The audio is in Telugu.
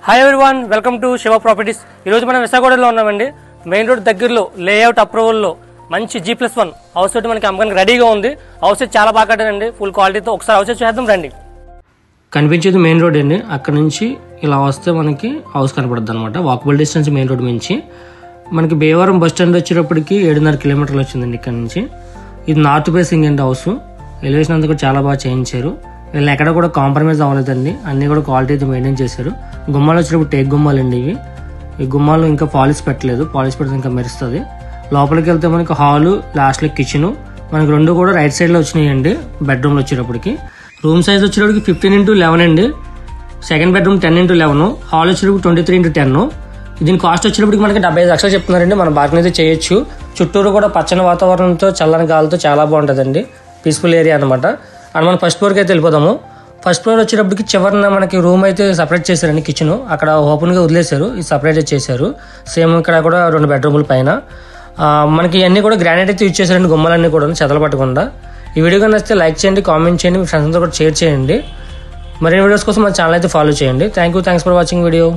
Hi everyone, welcome to Shiva properties. ఈరోజు మనం విశాఖపట్నంలో ఉన్నామండి. మెయిన్ రోడ్ దగ్గరలో లేఅవుట్ అప్రూవల్లో మంచి G+1 హౌస్ ఒకటి మనకి అమ్మకానికి రెడీగా ఉంది. హౌస్ చాలా బాగా కట్టారండి, ఫుల్ క్వాలిటీతో. ఒకసారి హౌస్ చూద్దాం రండి. కనిపించేది మెయిన్ రోడ్ అండి. అక్కడ నుంచి ఇలా వస్తే మనకి హౌస్ కనపడుతుంది అనమాట. వాకబుల్ డిస్టెన్స్ మెయిన్ రోడ్ నుంచి. మనకి భీమవరం బస్ స్టాండ్ వచ్చేటప్పటికి 7.5 కిలోమీటర్లు వచ్చిందండి ఇక్కడ నుంచి. ఇది నార్త్ ఫేసింగ్ అండి హౌస్. ఎలివేషన్ అంతా కూడా చాలా బాగా చేయించారు. వీళ్ళు ఎక్కడ కూడా కాంప్రమైజ్ అవ్వలేదండి, అన్ని కూడా క్వాలిటీ మెయింటైన్ చేశారు. గుమ్మాలు వచ్చినప్పుడు టేక్ గుమ్మాలు అండి ఇవి. ఈ గుమ్మాలు ఇంకా పాలిష్ పెట్టలేదు, పాలిష్ పెడితే ఇంకా మెరుస్తుంది. లోపలికి వెళ్తే మనకి హాలు, లాస్ట్లో కిచెన్, మనకి రెండు కూడా రైట్ సైడ్ లో వచ్చినాయండి. బెడ్రూమ్లు వచ్చేటప్పటికి రూమ్ సైజ్ వచ్చేటప్పటికి 15x11 అండి. సెకండ్ బెడ్రూమ్ 10x11, హాల్ వచ్చేటప్పుడు 23x10. దీని కాస్ట్ వచ్చేటప్పటికి మనకి 75 లక్షలు చెప్తున్నారండి. మన బార్గెన్ అయితే చేయొచ్చు. చుట్టూరు కూడా పచ్చని వాతావరణంతో, చల్లని గాలితో చాలా బాగుంటుందండి. పీస్ఫుల్ ఏరియా అనమాట. అండ్ మనం ఫస్ట్ ఫ్లోర్కి అయితే వెళ్ళిపోదాము. ఫస్ట్ ఫ్లోర్ వచ్చేటప్పటికి చివరిన మనకి రూమ్ అయితే సపరేట్ చేశారండి. కిచెన్ అక్కడ ఓపెన్గా వదిలేశారు, ఇది సపరేట్ చేశారు. సేమ్ ఇక్కడ కూడా 2 బెడ్రూముల పైన మనకి అన్ని కూడా గ్రానైట్ అయితే యూజ్ చేశారండి. గుమ్మలన్నీ కూడా చెదలు పట్టకుండా. ఈ వీడియో కానీ నచ్చితే లైక్ చేయండి, కామెంట్ చేయండి, మీ ఫ్రెండ్స్తో కూడా షేర్ చేయండి. మరిన్ని వీడియోస్ కోసం మన ఛానల్ అయితే ఫాలో చేయండి. Thanks for watching video.